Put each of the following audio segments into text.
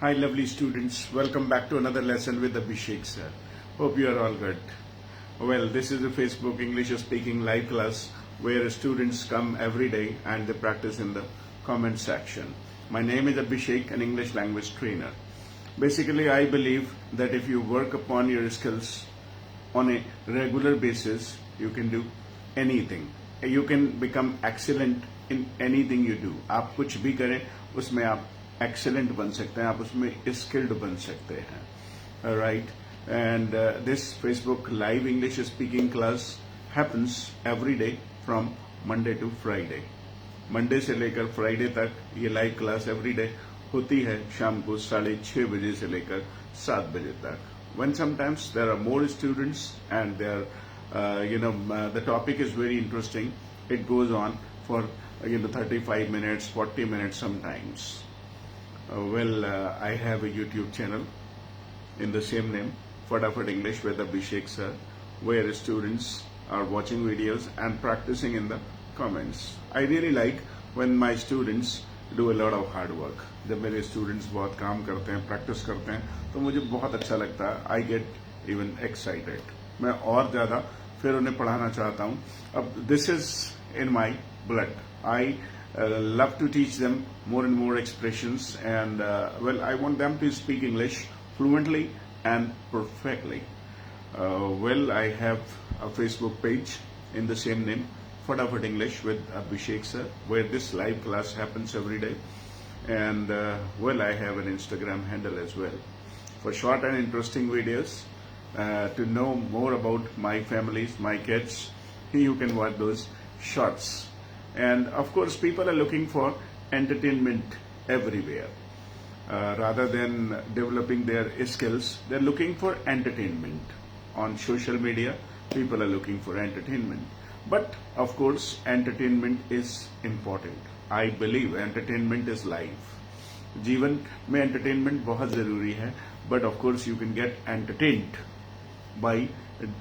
Hi, lovely students. Welcome back to another lesson with Abhishek sir. Hope you are all good. Well, this is a Facebook English speaking live class where students come every day and they practice in the comment section. My name is Abhishek, an English language trainer. Basically, I believe that if you work upon your skills on a regular basis, you can do anything. You can become excellent in anything you do. आप कुछ भी करें उसमें आप excellent बन सकते हैं, आप उसमें skilled बन सकते हैं. Alright, and this Facebook live English speaking class happens every day from Monday to Friday. Monday से लेकर Friday तक ये live class every day होती है शाम को 6:30 बजे से लेकर 7 बजे तक. When sometimes there are more students and the topic is very interesting, it goes on for 35 minutes, 40 minutes sometimes. I have a YouTube channel in the same name, Fadafat English with Abhishek sir, where students are watching videos and practicing in the comments. I really like when my students do a lot of hard work. जब मेरे students बहुत काम करते हैं, practice करते हैं, तो मुझे बहुत अच्छा लगता है. I get even excited. मैं और ज़्यादा फिर उन्हें पढ़ाना चाहता हूँ. अब this is in my blood. I love to teach them more and more expressions, and I want them to speak English fluently and perfectly. I have a Facebook page in the same name, Fadafat English with Abhishek sir, where this live class happens every day, and I have an Instagram handle as well for short and interesting videos. To know more about my families, my kids, you can watch those shorts. And of course, people are looking for entertainment everywhere. Rather than developing their skills, they're looking for entertainment. On social media, people are looking for entertainment. But of course, entertainment is important. I believe entertainment is life. जीवन में entertainment बहुत जरूरी है. But of course, you can get entertained by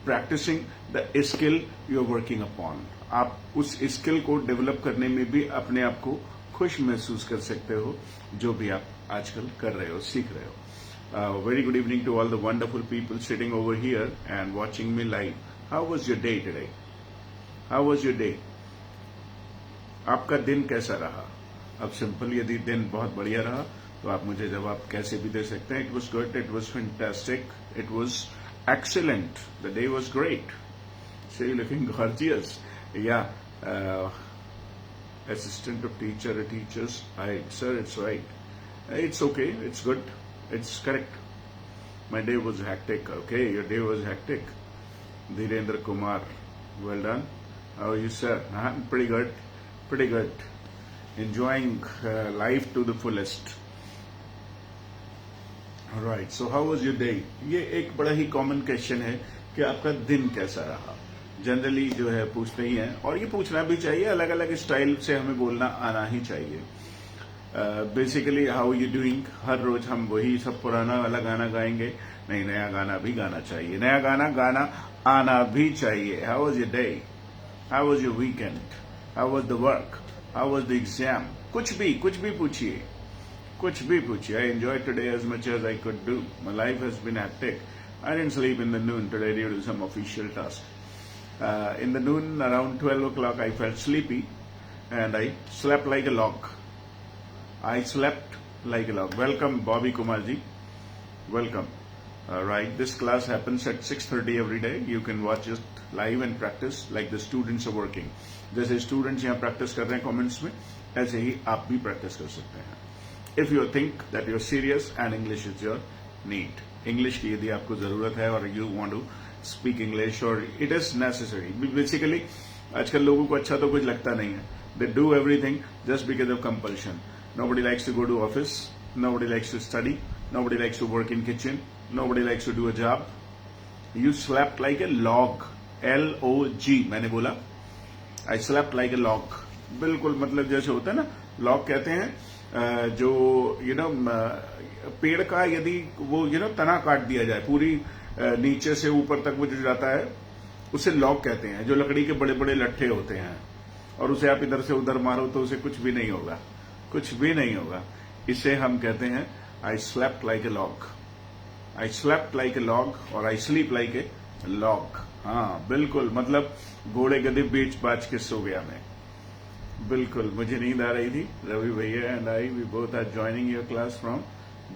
practicing the skill you're working upon. आप उस skill को develop करने में भी अपने आप को खुश महसूस कर सकते हो जो भी आप आजकल कर रहे हो, सीख रहे हो. Very good evening to all the wonderful people sitting over here and watching me live. How was your day today? How was your day? आपका दिन कैसा रहा? अब सिंपल यदि दिन बहुत बढ़िया रहा तो आप मुझे जवाब कैसे भी दे सकते हैं. It was good, it was fantastic, it was excellent, the day was great. So you're looking gorgeous. Yeah, assistant of teacher, teachers. Sir, it's right. It's okay. It's good. It's correct. My day was hectic. Okay, your day was hectic. Dhirendra Kumar, well done. How are you, sir? Pretty good. Pretty good. Enjoying life to the fullest. All right. So how was your day? ये एक बड़ा ही common question है कि आपका दिन कैसा रहा. Generally जो है पूछते ही हैं, और ये पूछना भी चाहिए. अलग अलग स्टाइल से हमें बोलना आना ही चाहिए. बेसिकली हाउ यू डूइंग, हर रोज हम वही सब पुराना वाला गाना गाएंगे? नहीं, नया गाना भी गाना चाहिए. नया गाना आना भी चाहिए. How was your day? How was your weekend? How was the work? How was the exam? कुछ भी पूछिए. कुछ भी पूछिए. I enjoy today as much as I could do. My life has been hectic. I didn't sleep in the noon today due to some official task. In the noon, around 12 o'clock, I felt sleepy and I slept like a log. I slept like a log. Welcome, Bobby Kumarji. Welcome. Right, this class happens at 6:30 every day. You can watch it live and practice like the students are working. जैसे students यहाँ practice कर रहे हैं comments में, ऐसे ही आप भी practice कर सकते हैं. If you think that you're serious and English is your need, English की यदि आपको जरूरत है और you want to speak English or it is necessary. Basically, आजकल लोगों को अच्छा तो कुछ लगता नहीं है. They do everything just because of compulsion. Nobody likes to go to office. Nobody likes to study. Nobody likes to work in kitchen. Nobody likes to do a job. You slept like a log. L-O-G. मैंने बोला I slept like a log. बिल्कुल मतलब जैसे होता है ना, log कहते हैं जो पेड़ का यदि वो तना काट दिया जाए पूरी नीचे से ऊपर तक वो जो जाता है उसे लॉग कहते हैं. जो लकड़ी के बड़े बड़े लट्ठे होते हैं और उसे आप इधर से उधर मारो तो उसे कुछ भी नहीं होगा. इसे हम कहते हैं I slept like a log. I slept like a log और I sleep like a log. हाँ बिल्कुल, मतलब घोड़े गधे बेच बाज के सो गया मैं. बिल्कुल मुझे नींद आ रही थी. रवि भैया and I we both are joining your class from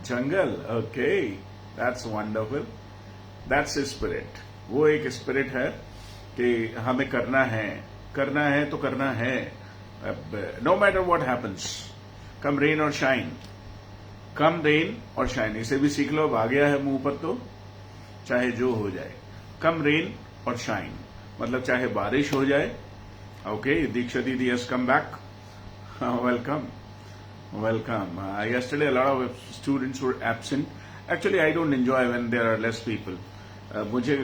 jungle. Okay, that's wonderful. That's spirit. वो एक स्पिरिट है कि हमें करना है तो करना है. No matter what happens, come rain और शाइन. कम रेन और शाइन, इसे भी सीख लो. अब आ गया है मुंह पर तो चाहे जो हो जाए. कम रेन और शाइन मतलब चाहे बारिश हो जाए. ओके, दीक्षा दीदी has come back. Welcome. Yesterday a lot of students were absent. Actually I don't enjoy when there are less people. मुझे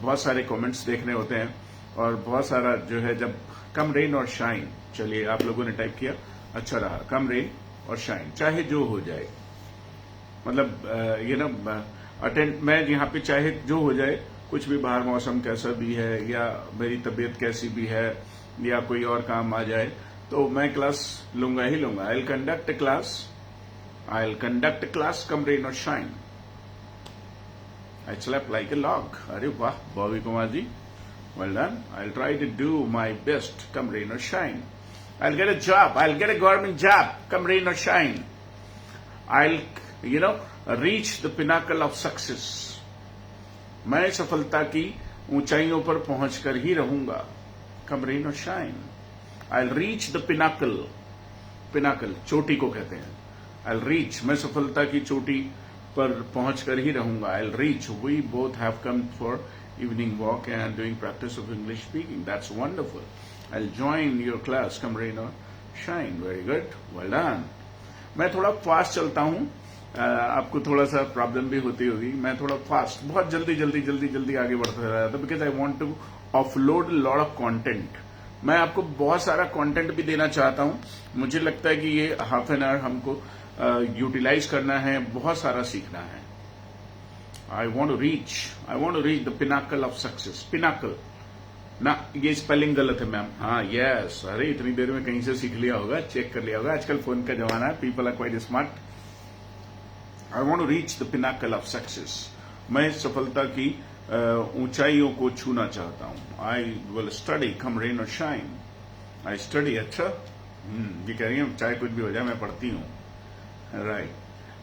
बहुत सारे कमेंट्स देखने होते हैं और बहुत सारा जो है जब कम रेन और शाइन. चलिए आप लोगों ने टाइप किया, अच्छा रहा. कम रेन और शाइन चाहे जो हो जाए, मतलब ये ना अटेंड. मैं यहाँ पे चाहे जो हो जाए, कुछ भी बाहर मौसम कैसा भी है या मेरी तबीयत कैसी भी है या कोई और काम आ जाए तो मैं क्लास लूंगा ही लूंगा. I will conduct class come rain और shine. I slept like a log. अरे वाह Bobby Kumar ji, well done. I will try to do my best come rain और shine. I will get a job. I will get a government job come rain और shine. I will reach the pinnacle of success. मैं सफलता की ऊंचाइयों पर पहुंचकर ही रहूंगा. कम रेन और shine. I will reach the Pinnacle. Pinnacle चोटी को कहते हैं. आई विल रीच, मैं सफलता की चोटी पर पहुंचकर ही रहूंगा. I will reach. We both have come for evening walk and doing practice of English speaking. That's wonderful. I will join your class come rain और shine. Very good, well done. मैं थोड़ा फास्ट चलता हूं. आपको थोड़ा सा problem भी होती होगी. मैं थोड़ा फास्ट, बहुत जल्दी आगे बढ़ता रहा था because I want to offload lot of content. मैं आपको बहुत सारा कंटेंट भी देना चाहता हूं. मुझे लगता है कि ये हाफ एन आवर हमको यूटिलाइज करना है, बहुत सारा सीखना है. I want to reach the pinnacle of success. Pinnacle ना, ये स्पेलिंग गलत है मैम. हाँ यस, अरे इतनी देर में कहीं से सीख लिया होगा, चेक कर लिया होगा. आजकल फोन का जमाना है, people are quite smart. I want to reach the pinnacle of success. मैं सफलता की ऊंचाइयों को छूना चाहता हूं. I will study come rain और शाइन. I study. अच्छा, ये कह रही है चाहे कुछ भी हो जाए मैं पढ़ती हूं. Right.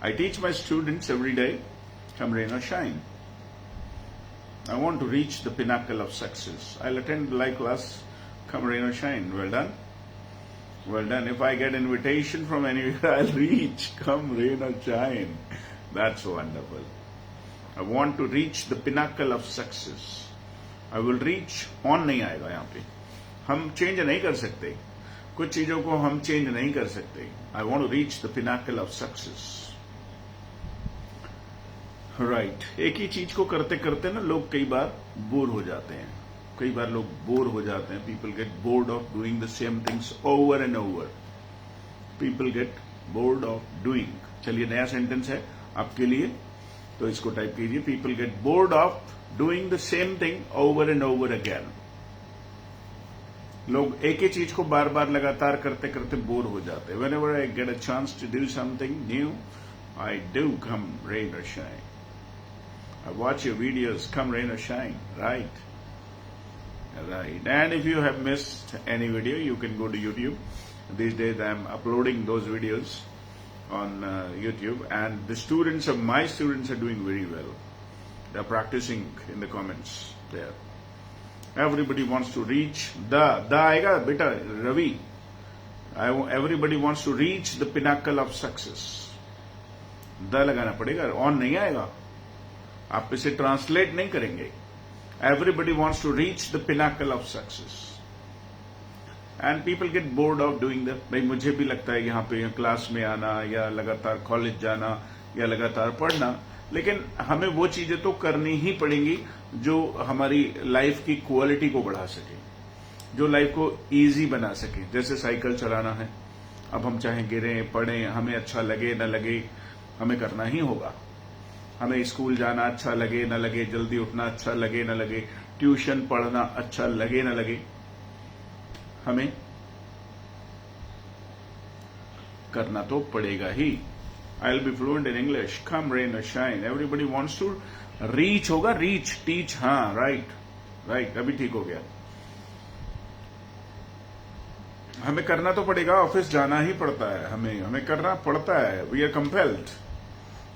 I teach my students every day come rain और shine. I want to reach the pinnacle of success. I'll attend the live class, come rain or shine. Well done. Well done. If I get invitation from anywhere, I'll reach, come rain or shine. That's wonderful. I want to reach the pinnacle of success. I will reach. On नहीं आएगा यहाँ पे. हम change नहीं कर सकते. कुछ चीजों को हम चेंज नहीं कर सकते. I want to reach the pinnacle of success. Right. एक ही चीज को करते करते ना लोग कई बार बोर हो जाते हैं. People get bored of doing the same things over and over. People get bored of doing. चलिए नया सेंटेंस है आपके लिए, तो इसको टाइप कीजिए. People get bored of doing the same thing over and over again. लोग एक ही चीज को बार बार लगातार करते करते बोर हो जाते हैं. Whenever I get a chance to do something new, I do come rain और shine. I watch your videos, come rain or shine, right? Right. And if you have missed any video, you can go to YouTube. These days I'm uploading those videos on YouTube, and the students of my students are doing very well. They're practicing in the comments there. Everybody wants to reach the aega beta Ravi. Everybody wants to reach the pinnacle of success. The लगाना पड़ेगा, on नहीं आएगा. आप इसे translate नहीं करेंगे. Everybody wants to reach the pinnacle of success and people get bored of doing that. भाई मुझे भी लगता है यहाँ पे क्लास में आना या लगातार कॉलेज जाना या लगातार पढ़ना, लेकिन हमें वो चीजें तो करनी ही पड़ेंगी जो हमारी लाइफ की क्वालिटी को बढ़ा सके, जो लाइफ को इजी बना सके. जैसे साइकिल चलाना है, अब हम चाहे गिरें पढ़ें, हमें अच्छा लगे न लगे, हमें करना ही होगा. हमें स्कूल जाना अच्छा लगे न लगे, जल्दी उठना अच्छा लगे न लगे, ट्यूशन पढ़ना अच्छा लगे न लगे, हमें करना तो पड़ेगा ही. I'll be fluent in English. Come rain or shine. Everybody wants to reach होगा, reach, teach. हाँ, right. अभी ठीक हो गया. हमें करना तो पड़ेगा, ऑफिस जाना ही पड़ता है, हमें करना पड़ता है. We are compelled.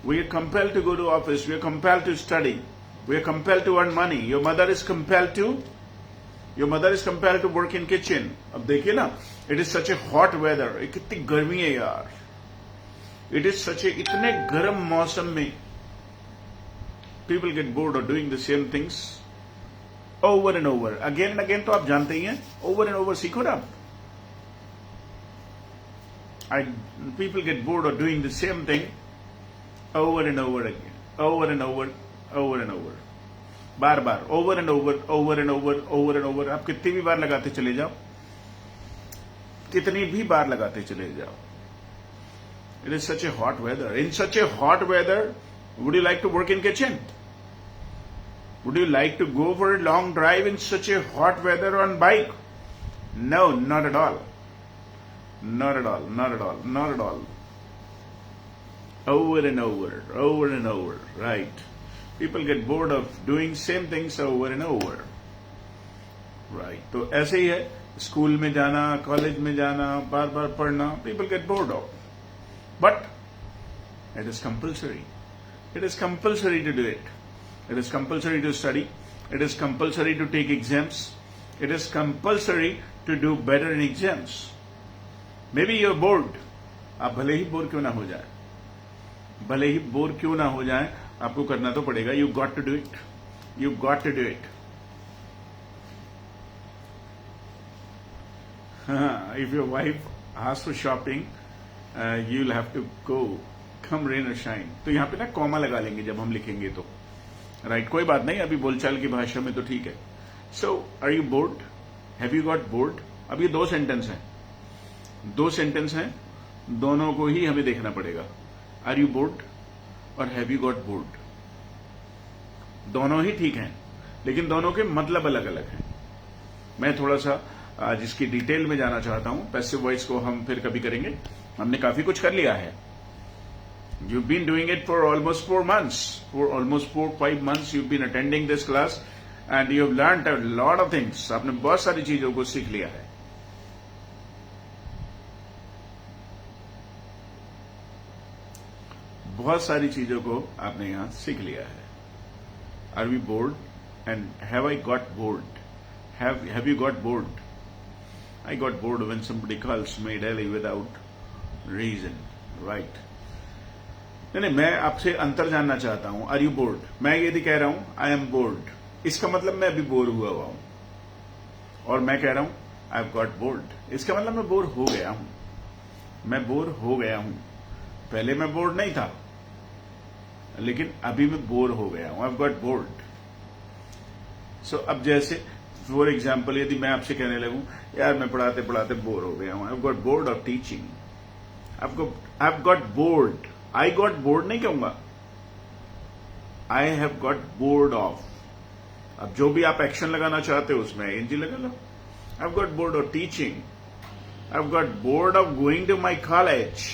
We are compelled to go to office. We are compelled to study. We are compelled to earn money. Your mother is compelled to work in kitchen. अब देखिए ना, it is such a hot weather. कितनी गर्मी है यार. It is such a इतने गर्म मौसम में people get bored of doing the same things over and over. Again and again तो आप जानते ही हैं. Over and over सीखो ना. People get bored of doing the same thing over and over again, over and over, bar over and over. आप कितनी भी बार लगाते चले जाओ, कितनी भी बार लगाते चले जाओ. It is such a hot weather. In such a hot weather, would you like to work in kitchen? Would you like to go for a long drive in such a hot weather on bike? No, not at all. Not at all. Over and over, right. People get bored of doing same things over and over. Right. तो ऐसे ही है, school में जाना, college में जाना, बार बार पढ़ना, people get bored of. But it is compulsory. It is compulsory to do it. It is compulsory to study. It is compulsory to take exams. It is compulsory to do better in exams. Maybe you're bored. आप भले ही bore क्यों ना हो जाए, आपको करना तो पड़ेगा. You got to do it. If your wife asks for shopping, you'll have to go. Come rain or shine. तो यहाँ पे ना कॉमा लगा लेंगे जब हम लिखेंगे तो. राइट, कोई बात नहीं, अभी बोलचाल की भाषा में तो ठीक है. So, are you bored? Have you got bored? अब ये दो सेंटेंस हैं, दोनों को ही हमें देखना पड़ेगा. आर यू बोर्ड और हैव यू गॉट बोर्ड, दोनों ही ठीक हैं, लेकिन दोनों के मतलब अलग अलग हैं. मैं थोड़ा सा जिसकी डिटेल में जाना चाहता हूं, पैसिव वॉइस को हम फिर कभी करेंगे. हमने काफी कुछ कर लिया है. You been doing it for almost 4 months. For almost 4-5 months you've been attending this class and you have learned a lot of things. आपने बहुत सारी चीजों को सीख लिया है. बहुत सारी चीजों को आपने यहां सीख लिया है. Are we bored and have I got bored? Have you got bored? I got bored when somebody calls me daily without reason. Right. नहीं, मैं आपसे अंतर जानना चाहता हूं. Are you bored? मैं यदि कह रहा हूं आई एम बोर्ड, इसका मतलब मैं अभी बोर हुआ हूं. और मैं कह रहा हूं आई हैव गॉट बोर्ड, इसका मतलब मैं बोर हो गया हूं. मैं बोर हो गया हूं. पहले मैं बोर्ड नहीं था, लेकिन अभी मैं बोर हो गया हूं. I have got bored. So अब जैसे फॉर एग्जाम्पल यदि मैं आपसे कहने लगूं यार मैं पढ़ाते पढ़ाते बोर हो गया हूं, I have got bored of teaching. I have got bored. I got board नहीं कहूंगा, आई हैव गॉट बोर्ड ऑफ. अब जो भी आप एक्शन लगाना चाहते हो उसमें एनजी लगा लो. I have got bored of teaching. I have got bored of going to my college.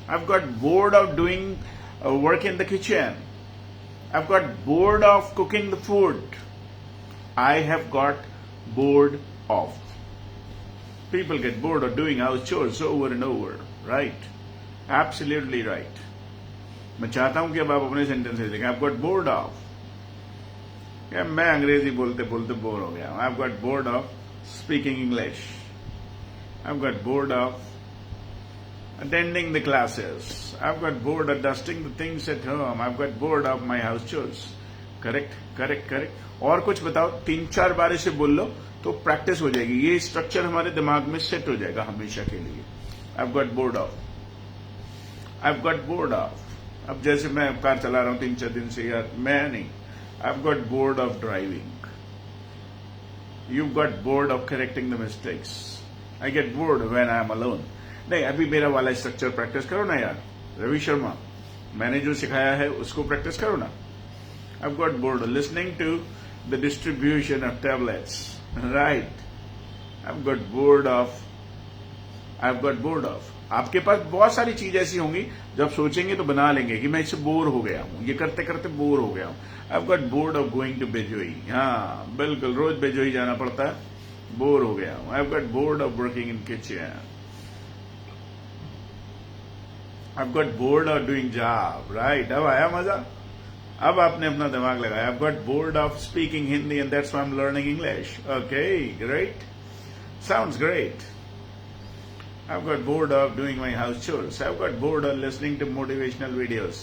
I've got bored of doing work in the kitchen. I've got bored of cooking the food. I have got bored of. People get bored of doing house chores over and over, right? Absolutely right. मैं चाहता हूं कि अब आप अपने sentences लिखें. I've got bored of. क्या मैं अंग्रेजी बोलते बोलते बोर हो गया हूं. I've got bored of speaking English. I've got bored of attending the classes. I've got bored of dusting the things at home. I've got bored of my house chores. Correct. और कुछ बताओ. 3-4 बार इसे बोल लो तो practice हो जाएगी. ये structure हमारे दिमाग में सेट हो जाएगा हमेशा के लिए. I've got bored of. I've got bored of. अब जैसे मैं कार चला रहा हूं 3-4 दिन से यार, मैं नहीं. I've got bored of driving. You've got bored of correcting the mistakes. I get bored when I'm alone. नहीं, अभी मेरा वाला स्ट्रक्चर प्रैक्टिस करो ना यार. रवि शर्मा, मैंने जो सिखाया है उसको प्रैक्टिस करो ना. I've got bored of listening to the distribution of tablets. Right. I've got bored of आपके पास बहुत सारी चीज ऐसी होंगी जब सोचेंगे तो बना लेंगे कि मैं इससे बोर हो गया हूं, ये करते करते बोर हो गया हूं। I got bored of going to बेजोई। हाँ बिल्कुल, रोज बेजोई जाना पड़ता है, बोर हो गया हूं। I got bored of working in kitchen. I got bored of doing job. Right, अब आया मजा, अब आपने अपना दिमाग लगाया। आई got bored of speaking Hindi and that's why I am learning English. Okay great, sounds great. I've got bored of doing my house chores. I've got bored of listening to motivational videos.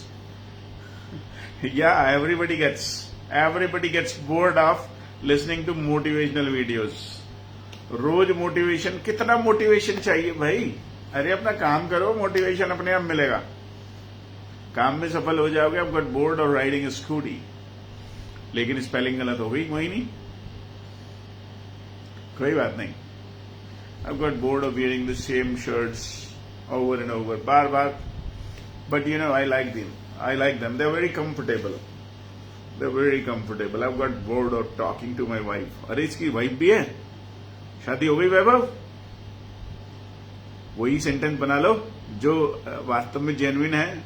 Yeah, everybody gets bored of listening to motivational videos. रोज motivation, कितना motivation चाहिए भाई? अरे अपना काम करो, motivation अपने आप मिलेगा, काम में सफल हो जाओगे। I've got bored of riding a scooty. लेकिन स्पेलिंग गलत हो गई, कोई नहीं, कोई बात नहीं। I've got bored of wearing the same shirts over and over, bar bar, but you know I like them. They're very comfortable. I've got bored of talking to my wife. अरे इसकी वाइफ भी है, शादी हो गई वैभव? वही sentence बना लो जो वास्तव में जेन्युइन है।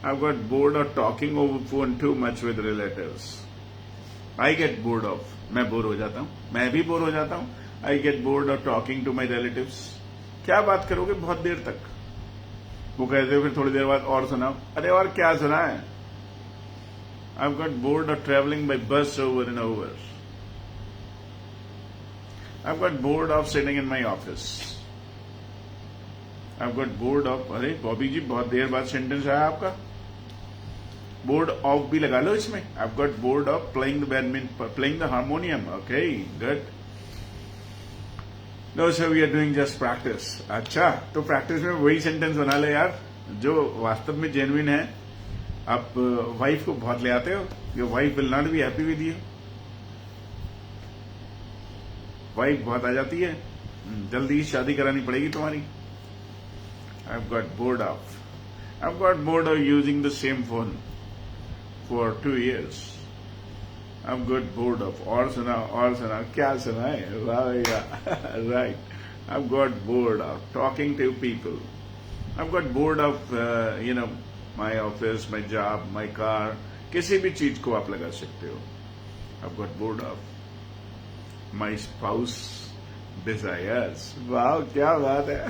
I've got bored of talking over phone too much with relatives. I get bored of, मैं बोर हो जाता हूँ, मैं भी बोर हो जाता हूँ। I get bored of talking to my relatives. क्या बात करोगे बहुत देर तक? वो कहते हैं फिर थोड़ी देर बाद और सुनाओ। अरे और क्या सुना है? I've got bored of traveling by bus over and over. I've got bored of sitting in my office. I've got bored of, अरे बॉबी जी बहुत देर बाद सेंटेंस आया आपका, बोर्ड ऑफ भी लगा लो इसमें। I've got bored of playing the harmonium. Okay, good. No sir, we are doing just practice. अच्छा, तो प्रैक्टिस में वही सेंटेंस बना ले यार जो वास्तव में जेन्युइन है। आप वाइफ को बहुत ले आते हो, your wife will not be happy with you. Wife बहुत आ जाती है, जल्दी शादी करानी पड़ेगी तुम्हारी। I've got bored of using the same phone for 2 years. I've got bored of, और सुना, क्या सुना है? Right. I've got bored of talking to people. I've got bored of my office, my job, my car. किसी भी चीज को आप लगा सकते हो। I've got bored of my spouse desires. वाह क्या बात है।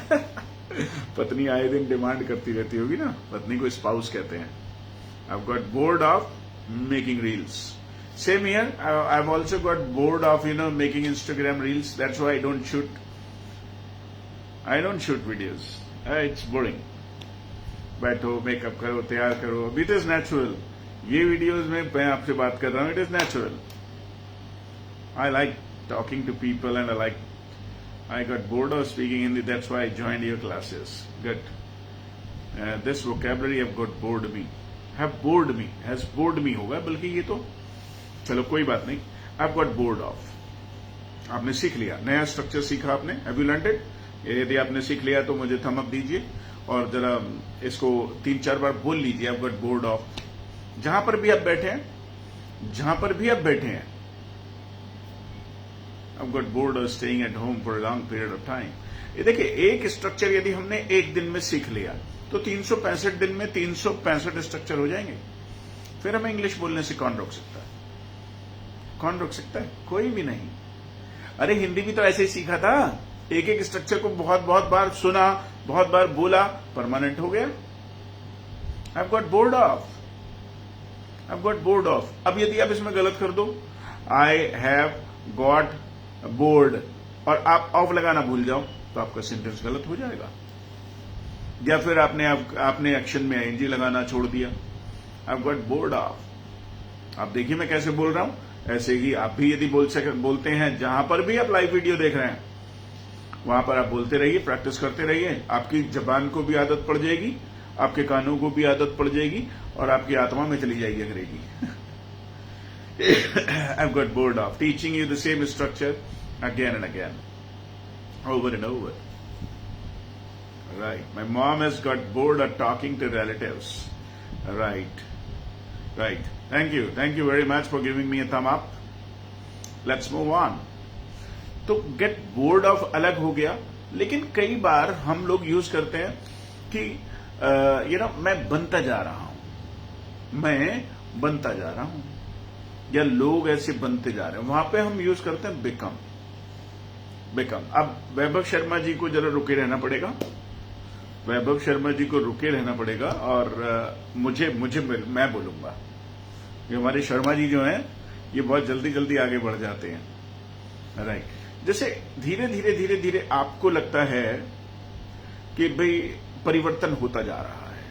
पत्नी आए दिन डिमांड करती रहती होगी ना, पत्नी को स्पाउस कहते हैं। I've got bored of making reels. Same here. I've also got bored of making Instagram reels. That's why I don't shoot videos. It's boring. बैठो, मेकअप करो, तैयार करो। It is natural. ये वीडियोस में मैं आपसे बात कर रहा हूँ, it is natural. I like talking to people and I got bored of speaking Hindi. That's why I joined your classes. Good. This vocabulary have bored me. Has bored me होगा, बल्कि ये तो चलो कोई बात नहीं। I've got bored of, आपने सीख लिया, नया स्ट्रक्चर सीखा आपने। Have you learned it? यदि आपने सीख लिया तो मुझे थम अप दीजिए और जरा इसको 3-4 बार बोल लीजिए। I've got bored of, जहां पर भी आप बैठे हैं, I've got bored of staying at home for a long period of time. ये देखिए, एक स्ट्रक्चर यदि हमने एक दिन में सीख लिया तो 365 दिन में 365 स्ट्रक्चर हो जाएंगे। फिर हमें इंग्लिश बोलने से कौन रोक सकता है? कोई भी नहीं। अरे हिंदी भी तो ऐसे ही सीखा था, एक एक स्ट्रक्चर को बहुत बहुत बार सुना, बहुत बार बोला, परमानेंट हो गया। I've got bored of। अब यदि आप इसमें गलत कर दो, I have got bored, और आप ऑफ लगाना भूल जाओ तो आपका सेंटेंस गलत हो जाएगा। या फिर आपने एक्शन में ing लगाना छोड़ दिया। I've got bored of। आप देखिए मैं कैसे बोल रहा हूं, ऐसे ही आप भी यदि बोलते हैं, जहां पर भी आप लाइव वीडियो देख रहे हैं वहां पर आप बोलते रहिए, प्रैक्टिस करते रहिए। आपकी जबान को भी आदत पड़ जाएगी, आपके कानों को भी आदत पड़ जाएगी और आपकी आत्मा में चली जाएगी अंग्रेजी। I've got bored of teaching you the same structure again and again, over and over. Right. My mom has got bored of talking to relatives. Right. Thank you very much for giving me a thumb up. Let's move on. तो get bored of अलग हो गया, लेकिन कई बार हम लोग use करते हैं कि मैं बनता जा रहा हूं, मैं बनता जा रहा हूं, या लोग ऐसे बनते जा रहे हैं, वहां पे हम यूज करते हैं बिकम। अब वैभव शर्मा जी को जरा रुके रहना पड़ेगा, वैभव शर्मा जी को रुके रहना पड़ेगा, और मैं बोलूंगा। ये हमारे शर्मा जी जो हैं ये बहुत जल्दी जल्दी आगे बढ़ जाते हैं, राइट। जैसे धीरे धीरे धीरे धीरे आपको लगता है कि भाई परिवर्तन होता जा रहा है,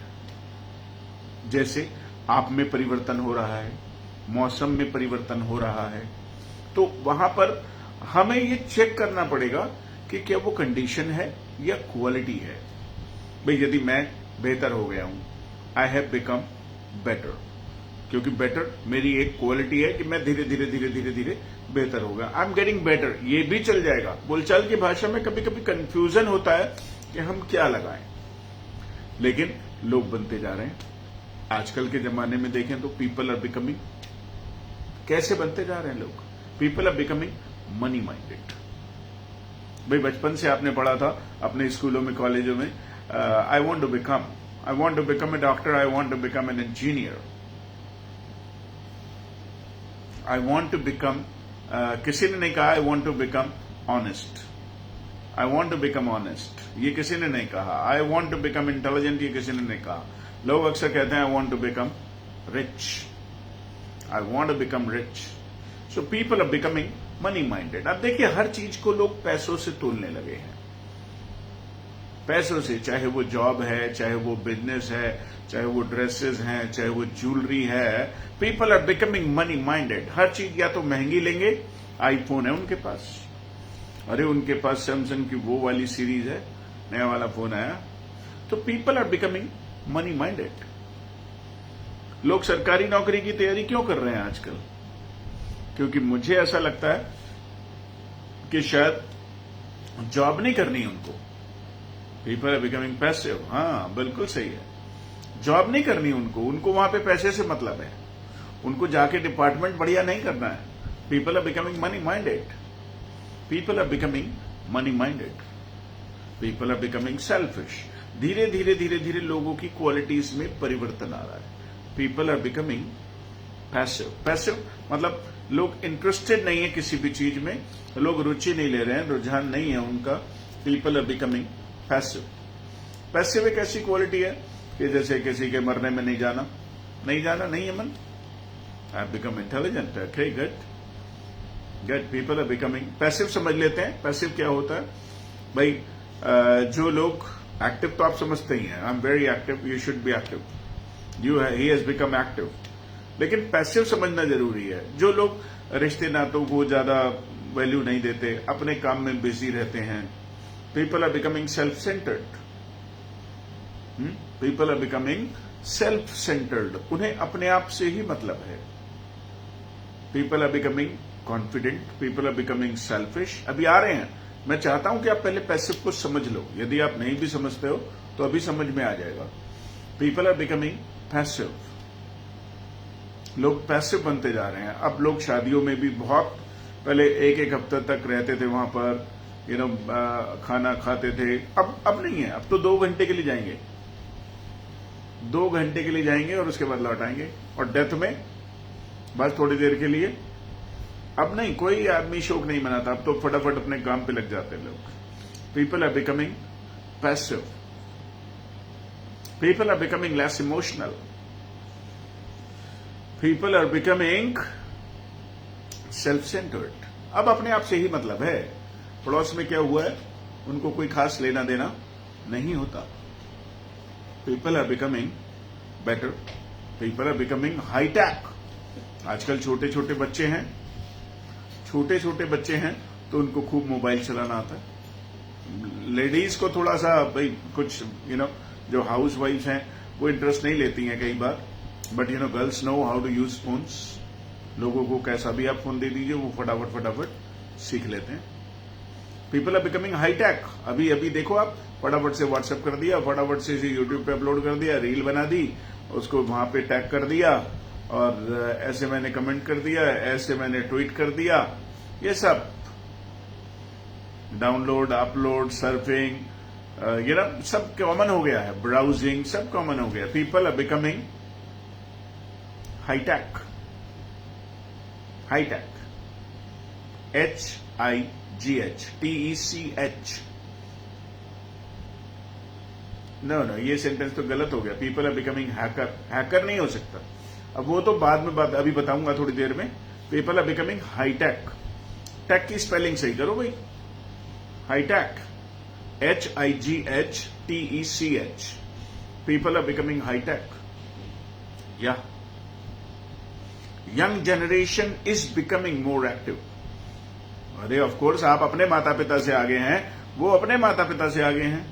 जैसे आप में परिवर्तन हो रहा है, मौसम में परिवर्तन हो रहा है, तो वहां पर हमें ये चेक करना पड़ेगा कि क्या वो कंडीशन है या क्वालिटी है। भाई यदि मैं बेहतर हो गया हूं, आई हैव बिकम बेटर, क्योंकि बेटर मेरी एक क्वालिटी है कि मैं धीरे धीरे धीरे धीरे धीरे बेहतर हो गया, आई एम गेटिंग बेटर, ये भी चल जाएगा। बोलचाल की भाषा में कभी कभी कंफ्यूजन होता है कि हम क्या लगाएं, लेकिन लोग बनते जा रहे हैं। आजकल के जमाने में देखें तो पीपल आर बिकमिंग, कैसे बनते जा रहे हैं लोग? People are becoming money minded. भाई बचपन से आपने पढ़ा था अपने स्कूलों में, कॉलेजों में, I want to become a doctor, I want to become an engineer, I want to become, किसी ने नहीं कहा I want to become honest, I want to become honest, ये किसी ने नहीं कहा। I want to become intelligent, ये किसी ने नहीं कहा। लोग अक्सर कहते हैं I want to become rich, I want to become rich. So people are becoming money minded. अब देखिए हर चीज को लोग पैसों से तोलने लगे हैं, पैसों से, चाहे वो जॉब है, चाहे वो बिजनेस है, चाहे वो ड्रेसेस हैं, चाहे वो ज्वेलरी है। People are becoming money minded. हर चीज या तो महंगी लेंगे, आईफोन है उनके पास, अरे उनके पास सैमसंग की वो वाली सीरीज है, नया वाला फोन आया, तो people are becoming money minded. लोग सरकारी नौकरी की तैयारी क्यों कर रहे हैं आजकल? क्योंकि मुझे ऐसा लगता है कि शायद जॉब नहीं करनी उनको। पीपल आर बिकमिंग पैसिव, हाँ बिल्कुल सही है, जॉब नहीं करनी उनको वहां पे पैसे से मतलब है, उनको जाके डिपार्टमेंट बढ़िया नहीं करना है। People are becoming money minded, people are becoming money minded, people are becoming selfish. धीरे धीरे धीरे धीरे लोगों की क्वालिटीज में परिवर्तन आ रहा है। पीपल आर बिकमिंग पैसिव मतलब लोग इंटरेस्टेड नहीं है किसी भी चीज में, लोग रुचि नहीं ले रहे हैं, रुझान नहीं है उनका। पीपल आर बिकमिंग पैसिव एक ऐसी क्वालिटी है कि जैसे किसी के मरने में नहीं जाना नहीं है मन। I become intelligent, okay good. People are becoming passive. समझ लेते हैं पैसिव क्या होता है। भाई जो लोग एक्टिव तो आप समझते ही हैं, I am very active, you should be active, he has become active. लेकिन पैसिव समझना जरूरी है। जो लोग रिश्ते नातों को ज्यादा वैल्यू नहीं देते, अपने काम में बिजी रहते हैं, people are becoming self centred. People are becoming self centred, उन्हें अपने आप से ही मतलब है। People are becoming confident, people are becoming selfish. अभी आ रहे हैं, मैं चाहता हूं कि आप पहले पैसिव को समझ लो, यदि आप नहीं भी समझते हो तो अभी समझ में आ जाएगा। पीपल आर बिकमिंग पैसिव, लोग पैसिव बनते जा रहे हैं। अब लोग शादियों में भी बहुत पहले एक हफ्ते तक रहते थे वहां पर, खाना खाते थे, अब नहीं है। अब तो 2 घंटे के लिए जाएंगे, 2 घंटे के लिए जाएंगे और उसके बाद लौट आएंगे। और डेथ में बस थोड़ी देर के लिए। अब नहीं, कोई आदमी शोक नहीं मनाता, अब तो फटाफट अपने काम पे लग जाते हैं लोग। People are becoming passive, people are becoming less emotional, people are becoming self centred. अब अपने आप से ही मतलब है। पड़ोस में क्या हुआ है उनको कोई खास लेना देना नहीं होता। People are becoming better, people are becoming hi tech. आजकल छोटे छोटे बच्चे हैं तो उनको खूब मोबाइल चलाना आता है। लेडीज को थोड़ा सा भाई कुछ जो हाउस वाइफ हैं वो इंटरेस्ट नहीं लेती हैं कई बार, but girls know how to use phones. लोगों को कैसा भी आप फोन दे दीजिए वो फटाफट सीख लेते हैं। People are becoming hi tech. अभी देखो आप, फटाफट से व्हाट्सएप कर दिया, फटाफट से यूट्यूब पे अपलोड कर दिया, रील बना दी, उसको वहां पे टैग कर दिया, और ऐसे मैंने कमेंट कर दिया, ऐसे मैंने ट्वीट कर दिया। ये सब डाउनलोड, अपलोड, सर्फिंग, ये ना सब कॉमन हो गया है, ब्राउजिंग सब कॉमन हो गया. People are becoming hi tech. Hi tech, HIGH, no, ये सेंटेंस तो गलत हो गया. People are becoming hacker. Hacker नहीं हो सकता. अब वो तो बाद में अभी बताऊंगा थोड़ी देर में. People are becoming hightech. Tech की स्पेलिंग सही करो भाई. Hightech, HIGHTECH. People are becoming hightech. Yeah young generation is becoming more active. अरे ऑफ कोर्स आप अपने माता पिता से आगे हैं, वो अपने माता पिता से आगे हैं.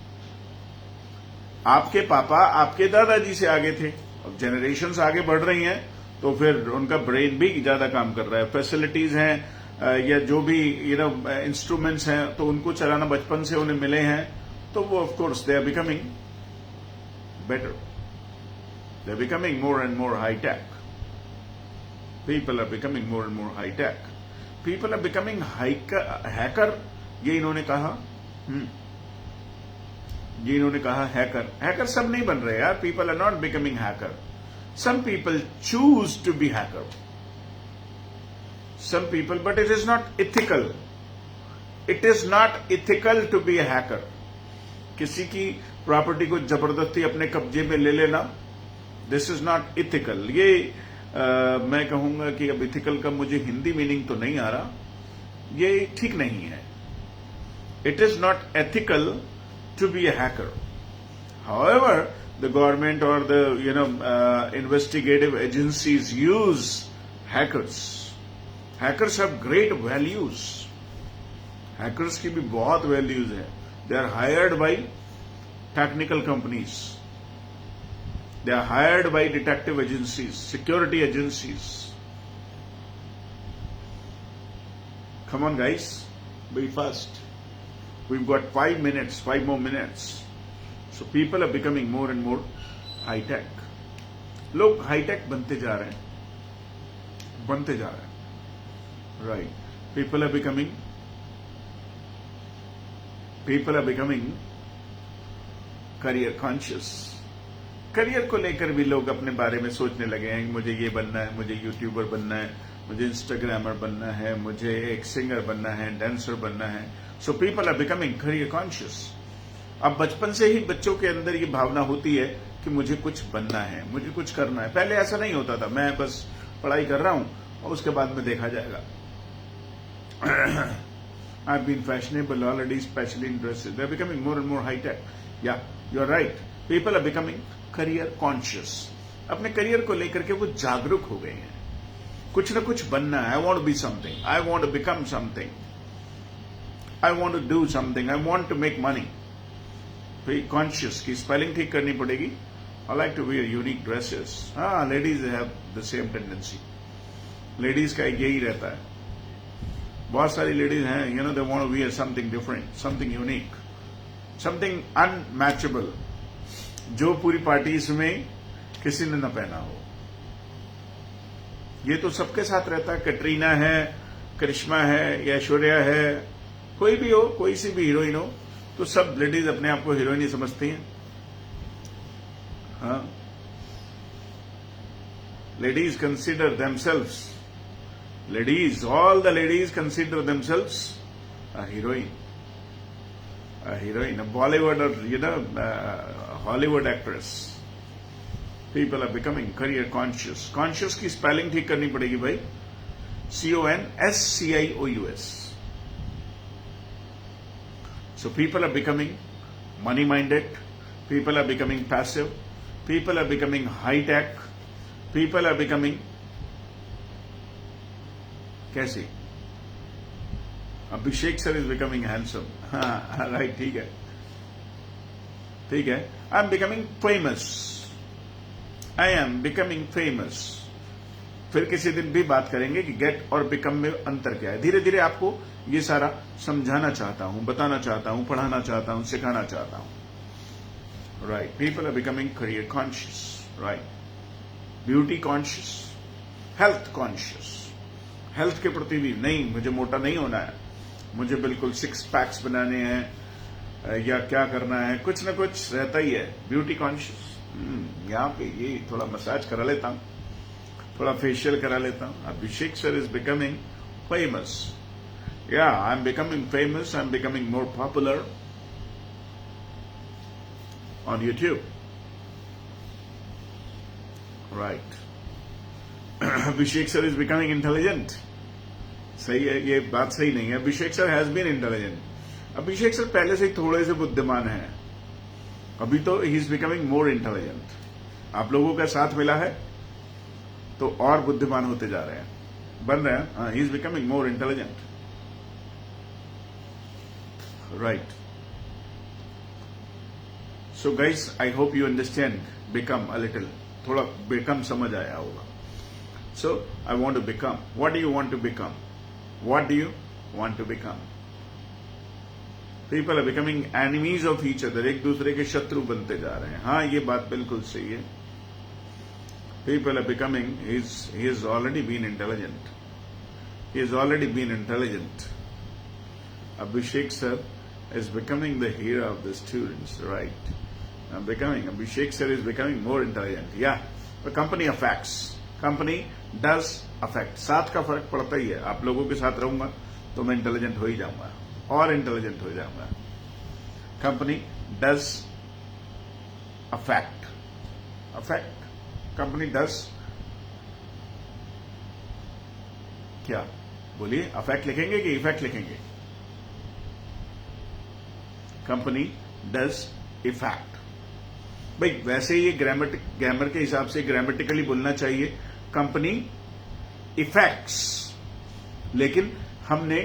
आपके पापा आपके दादाजी से आगे थे. अब जनरेशन्स आगे बढ़ रही हैं तो फिर उनका ब्रेन भी ज्यादा काम कर रहा है. फैसिलिटीज हैं या जो भी इंस्ट्रूमेंट्स हैं तो उनको चलाना बचपन से उन्हें मिले हैं, तो वो of course they are becoming better. They are becoming more and more hi tech. People are becoming more and more hi tech. People are becoming hacker. ये इन्होंने कहा. ये इन्होंने कहा हैकर. हैकर सब नहीं बन रहे यार. People are not becoming hacker. Some people choose to be hacker. Some people, but it is not ethical. It is not ethical to be a hacker. किसी की प्रॉपर्टी को जबरदस्ती अपने कब्जे में ले लेना, दिस इज नॉट इथिकल. ये मैं कहूंगा कि अब इथिकल का मुझे हिंदी मीनिंग तो नहीं आ रहा. ये ठीक नहीं है. It is not ethical to be a hacker. However, the government or the investigative agencies use hackers. Hackers have great values. Hackers की भी बहुत values है. They are hired by technical companies. They are hired by detective agencies, security agencies. Come on guys, be fast. We've got 5 minutes, 5 more minutes. So people are becoming more and more high-tech. लोग high-tech बनते जा रहे हैं. Right. People are becoming career conscious. Career को लेकर भी लोग अपने बारे में सोचने लगे हैं. मुझे ये बनना है, मुझे यूट्यूबर बनना है, मुझे इंस्टाग्रामर बनना है, मुझे एक सिंगर बनना है, डांसर बनना है. So people are becoming career conscious. अब बचपन से ही बच्चों के अंदर ये भावना होती है कि मुझे कुछ बनना है, मुझे कुछ करना है. पहले ऐसा नहीं होता था. मैं बस पढ़ाई कर रहा हूं और उसके बाद में देखा जाएगा. I have been fashionable already, specially in dresses. They are becoming more and more hightech. Yeah you are right. People are becoming career conscious. अपने करियर को लेकर के वो जागरूक हो गए हैं. कुछ ना कुछ बनना है. I want to be something. I want to become something. I want to do something. I want to make money. Conscious की स्पेलिंग ठीक करनी पड़ेगी. I like to wear unique dresses. Ladies have the same tendency. Ladies का यही रहता है. बहुत सारी ladies हैं, they want to wear something different, something unique, something unmatchable, जो पूरी पार्टीज में किसी ने न पहना हो. ये तो सबके साथ रहता है. कटरीना है, करिश्मा है, या ऐश्वर्या है, कोई भी हो, कोई सी भी हीरोइन हो, तो सब लेडीज अपने आप को हीरोइन ही समझती हैं. हाँ, ladies consider themselves, all the ladies consider themselves a heroine, a Bollywood or Hollywood actress. People are becoming career conscious. Conscious की स्पेलिंग ठीक करनी पड़ेगी भाई. CONSCIOUS. So people are becoming money-minded. People are becoming passive. People are becoming high-tech. People are becoming कैसे? Abhishek sir is becoming handsome. हाँ, right, ठीक है. I am becoming famous. I am becoming famous. फिर किसी दिन भी बात करेंगे कि गेट और बिकम में अंतर क्या है. धीरे धीरे आपको ये सारा समझाना चाहता हूं, बताना चाहता हूं, पढ़ाना चाहता हूं, सिखाना चाहता हूं. Right. People are becoming career conscious. Right. Beauty conscious, health conscious. Health के प्रति भी नहीं, मुझे मोटा नहीं होना है, मुझे बिल्कुल 6 पैक्स बनाने हैं या क्या करना है, कुछ ना कुछ रहता ही है। ब्यूटी कॉन्शियस, यहाँ पे ये थोड़ा मसाज करा लेता हूँ, थोड़ा फेशियल करा लेता हूँ। Abhishek sir is becoming famous. Yeah I am becoming famous, I am becoming more popular on YouTube, right. Abhishek sir is becoming intelligent. सही है, ये बात सही नहीं है। Abhishek sir has been intelligent. Abhishek sir पहले से ही थोड़े से बुद्धिमान हैं, अभी तो he is becoming more intelligent. आप लोगों का साथ मिला है तो और बुद्धिमान होते जा रहे हैं, बन रहे हैं। ही is becoming more intelligent, right. So guys, I hope you understand become a little, थोड़ा बिकम समझ आया होगा। So, I want to become. What do you want to become? What do you want to become? People are becoming enemies of each other. एक दूसरे के शत्रु बनते जा रहे हैं। हाँ, ये बात बिल्कुल सही है। People are becoming, he has already been intelligent. He has already been intelligent. Abhishek sir is becoming the hero of the students, right? Abhishek sir is becoming more intelligent. Yeah, the company affects. Company does affect, साथ का फर्क पड़ता ही है। आप लोगों के साथ रहूंगा तो मैं इंटेलिजेंट हो ही जाऊंगा और इंटेलिजेंट हो जाऊंगा। Company does affect, company does क्या बोलिए, अफेक्ट लिखेंगे कि इफेक्ट लिखेंगे? Company does effect. भाई वैसे ये ग्रामर के हिसाब से ग्रामेटिकली बोलना चाहिए कंपनी इफेक्ट्स, लेकिन हमने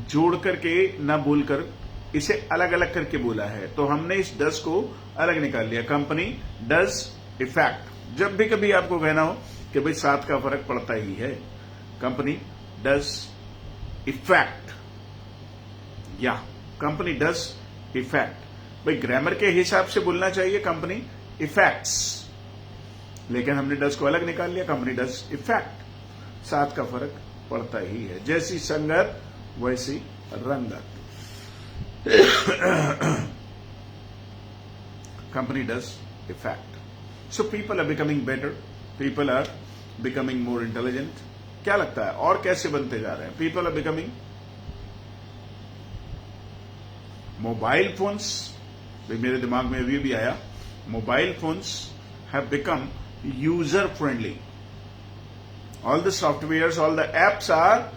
जोड़ करके ना बोलकर इसे अलग अलग करके बोला है, तो हमने इस डज को अलग निकाल लिया। Company does effect. जब भी कभी आपको कहना हो कि भाई साथ का फर्क पड़ता ही है, कंपनी डज इफेक्ट या कंपनी डज इफेक्ट। भाई ग्रामर के हिसाब से बोलना चाहिए कंपनी इफेक्ट्स, लेकिन हमने डज को अलग निकाल लिया, कंपनी डज इफेक्ट। साथ का फर्क पड़ता ही है, जैसी संगत वैसी रंगत। Company does effect. So people are becoming better, people are becoming more intelligent. क्या लगता है और कैसे बनते जा रहे हैं? People are becoming mobile phones, मेरे दिमाग में अभी भी आया, mobile phones have become user friendly. All the softwares, all the apps are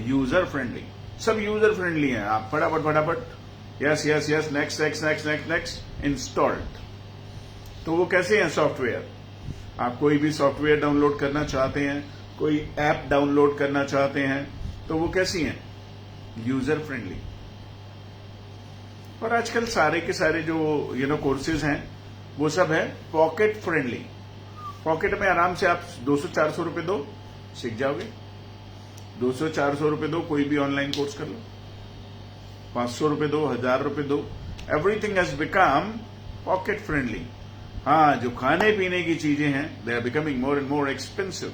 user friendly. सब user friendly हैं। आप फटाफट yes, next installed। तो वो कैसे हैं सॉफ्टवेयर? आप कोई भी सॉफ्टवेयर डाउनलोड करना चाहते हैं, कोई ऐप डाउनलोड करना चाहते हैं, तो वो कैसी हैं? User friendly. और आजकल सारे के सारे जो कोर्सेज हैं वो सब है पॉकेट फ्रेंडली। पॉकेट में आराम से आप 200-400 रुपए दो, सीख जाओगे। 200-400 रुपए दो, कोई भी ऑनलाइन कोर्स कर लो। 500 रुपए दो, 1000 रुपए दो, everything has become pocket friendly. हाँ, जो खाने पीने की चीजें हैं they are becoming more and more expensive.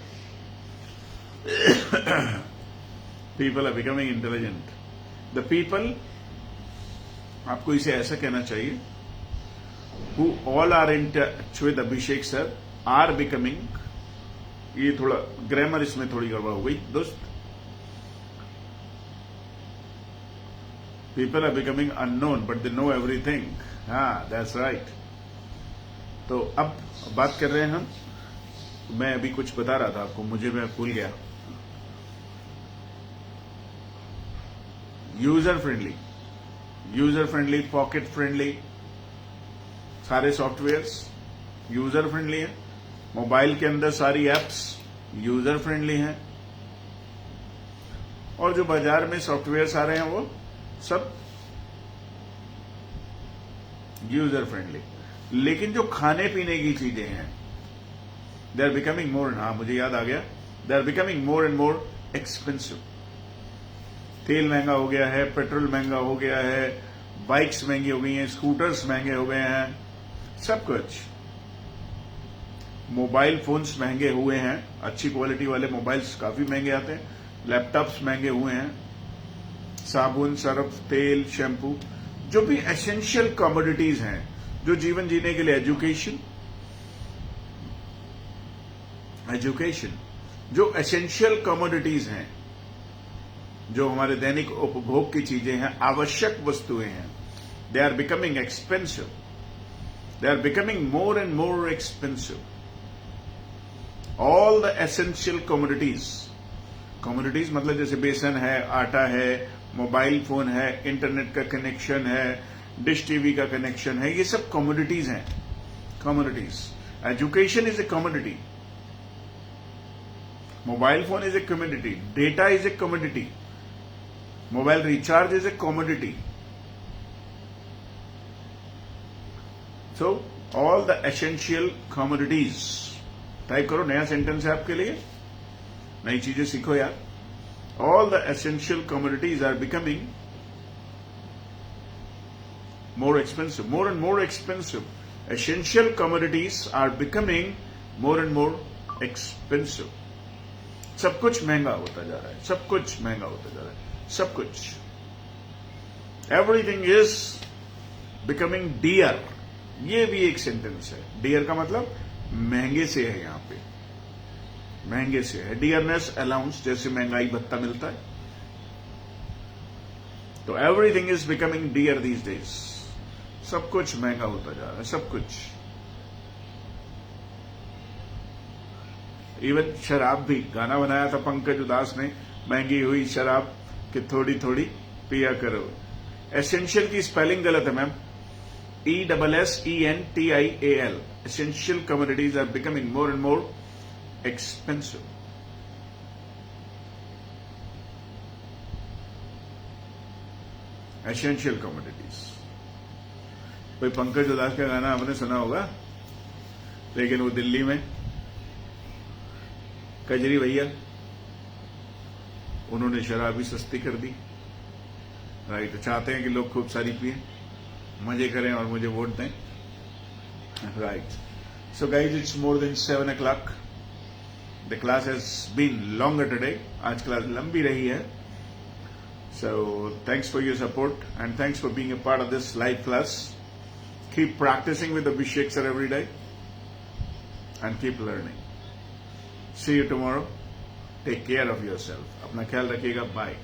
People are becoming intelligent. The people, आपको इसे ऐसा कहना चाहिए, who all are in touch with Abhishek sir are becoming, ये थोड़ा ग्रामर इसमें थोड़ी गड़बड़ हो गई दोस्त। People are becoming unknown but they know everything। हाँ, that's right। तो अब बात कर रहे हैं हम, मैं अभी कुछ बता रहा था आपको, मैं भूल गया। यूजर फ्रेंडली, पॉकेट फ्रेंडली, सारे सॉफ्टवेयर्स यूजर फ्रेंडली हैं। मोबाइल के अंदर सारी एप्स यूजर फ्रेंडली हैं, और जो बाजार में सॉफ्टवेयर्स आ रहे हैं वो सब यूजर फ्रेंडली। लेकिन जो खाने पीने की चीजें हैं दे आर बिकमिंग मोर, हाँ मुझे याद आ गया, they are becoming more and more expensive. तेल महंगा हो गया है, पेट्रोल महंगा हो गया है, बाइक्स महंगी हो गई हैं, स्कूटर्स महंगे हो गए हैं, सब कुछ। मोबाइल फोन्स महंगे हुए हैं, अच्छी क्वालिटी वाले मोबाइल्स काफी महंगे आते हैं, लैपटॉप्स महंगे हुए हैं, साबुन, सर्फ, तेल, शैम्पू, जो भी एसेंशियल कमोडिटीज हैं जो जीवन जीने के लिए एजुकेशन जो एसेंशियल कमोडिटीज हैं, जो हमारे दैनिक उपभोग की चीजें हैं, आवश्यक वस्तुएं हैं, they are becoming expensive, they are becoming more and more expensive. All the essential commodities मतलब जैसे बेसन है, आटा है, मोबाइल फोन है, इंटरनेट का कनेक्शन है, डिश टीवी का कनेक्शन है, ये सब कमोडिटीज हैं. Commodities. Education is a commodity. Mobile phone is a commodity. Data is a commodity. Mobile recharge is a commodity. So, all the essential commodities. Type करो, नया sentence है आपके लिए, नई चीजें सीखो यार. All the essential commodities are becoming more expensive, more and more expensive. Essential commodities are becoming more and more expensive. सब कुछ महंगा होता जा रहा है, सब कुछ महंगा होता जा रहा है, सब कुछ. Everything is becoming dear. ये भी एक सेंटेंस है. डियर का मतलब महंगे से है, यहां पे महंगे से है. डियरनेस अलाउंस, जैसे महंगाई भत्ता मिलता है, तो everything is becoming dear these days. सब कुछ महंगा होता जा रहा है, सब कुछ. इवन शराब भी, गाना बनाया था पंकज उदास ने, महंगी हुई शराब कि थोड़ी थोड़ी पिया करो. एसेंशियल की स्पेलिंग गलत है ma'am, ESSENTIAL. Essential commodities are becoming more and more expensive. Essential commodities. कोई पंकज उदास का गाना आपने सुना होगा, लेकिन वो दिल्ली में कजरी भैया, उन्होंने शराब भी सस्ती कर दी. राइट. चाहते हैं कि लोग खूब सारी पिए, मजे करें और मुझे वोट दें. Right. So guys, it's more than 7 o'clock. The class has been longer today. आज क्लास लंबी रही है. So thanks for your support and thanks for being a part of this live class. Keep practising with Abhishek sir every day and keep learning. See you tomorrow. Take care of yourself. अपना ख्याल रखिएगा. Bye.